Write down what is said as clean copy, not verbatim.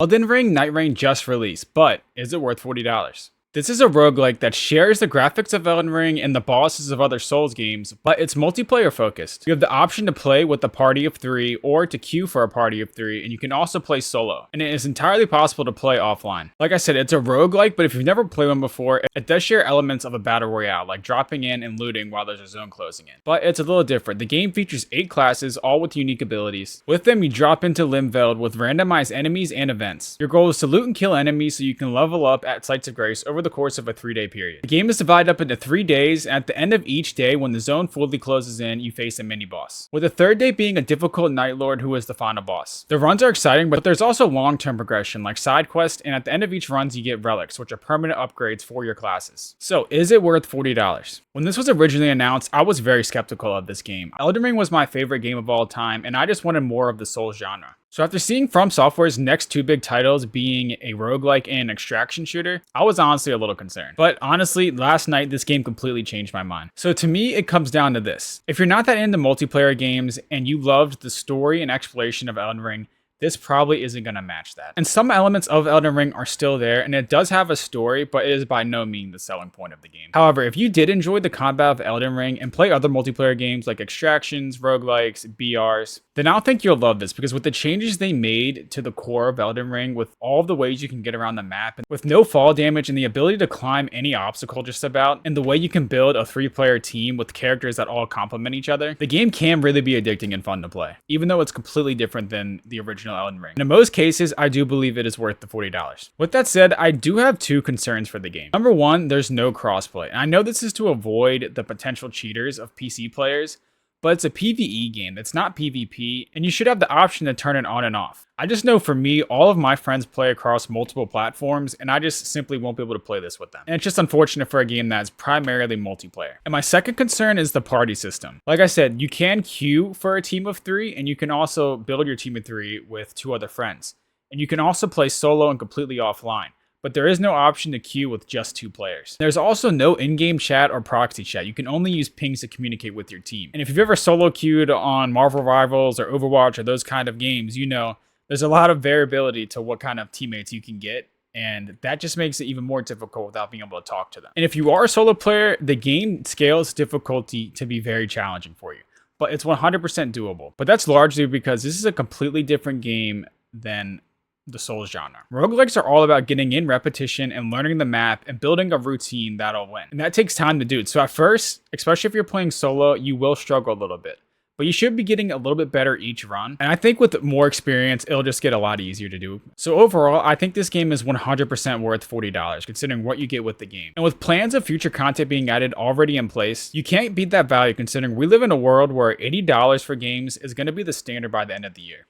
Elden Ring Nightreign just released, but is it worth $40? This is a roguelike that shares the graphics of Elden Ring and the bosses of other Souls games, but it's multiplayer focused. You have the option to play with a party of 3 or to queue for a party of 3, and you can also play solo. And it is entirely possible to play offline. Like I said, it's a roguelike, but if you've never played one before, it does share elements of a battle royale, like dropping in and looting while there's a zone closing in. But it's a little different. The game features 8 classes, all with unique abilities. With them, you drop into Limveld with randomized enemies and events. Your goal is to loot and kill enemies so you can level up at Sites of Grace over the course of a 3-day period. The game is divided up into 3 days, and at the end of each day, when the zone fully closes in, you face a mini-boss. With the 3rd day being a difficult Night Lord who is the final boss. The runs are exciting, but there's also long-term progression like side quests, and at the end of each runs you get relics, which are permanent upgrades for your classes. So is it worth $40? When this was originally announced, I was very skeptical of this game. Elden Ring was my favorite game of all time, and I just wanted more of the Souls genre. So after seeing From Software's next 2 big titles being a roguelike and an extraction shooter, I was honestly a little concerned. But honestly, last night this game completely changed my mind. So to me, it comes down to this. If you're not that into multiplayer games and you loved the story and exploration of Elden Ring, this probably isn't going to match that. And some elements of Elden Ring are still there, and it does have a story, but it is by no means the selling point of the game. However, if you did enjoy the combat of Elden Ring and play other multiplayer games like extractions, roguelikes, BRs, then I don't think you'll love this, because with the changes they made to the core of Elden Ring, with all of the ways you can get around the map, and with no fall damage and the ability to climb any obstacle just about, and the way you can build a 3-player team with characters that all complement each other, the game can really be addicting and fun to play, even though it's completely different than the original Elden Ring. And in most cases, I do believe it is worth the $40. With that said, I do have 2 concerns for the game. Number 1, there's no crossplay. And I know this is to avoid the potential cheaters of PC players, but it's a PvE game that's not PvP, and you should have the option to turn it on and off. I just know for me, all of my friends play across multiple platforms, and I just simply won't be able to play this with them. And it's just unfortunate for a game that's primarily multiplayer. And my second concern is the party system. Like I said, you can queue for a team of 3, and you can also build your team of 3 with 2 other friends. And you can also play solo and completely offline. But there is no option to queue with just 2 players. There's also no in-game chat or proxy chat. You can only use pings to communicate with your team. And if you've ever solo queued on Marvel Rivals or Overwatch or those kind of games, you know there's a lot of variability to what kind of teammates you can get. And that just makes it even more difficult without being able to talk to them. And if you are a solo player, the game scales difficulty to be very challenging for you. But it's 100% doable. But that's largely because this is a completely different game than the Souls genre. Roguelikes are all about getting in repetition and learning the map and building a routine that'll win. And that takes time to do. So at first, especially if you're playing solo, you will struggle a little bit. But you should be getting a little bit better each run. And I think with more experience, it'll just get a lot easier to do. So overall, I think this game is 100% worth $40, considering what you get with the game. And with plans of future content being added already in place, you can't beat that value considering we live in a world where $80 for games is going to be the standard by the end of the year.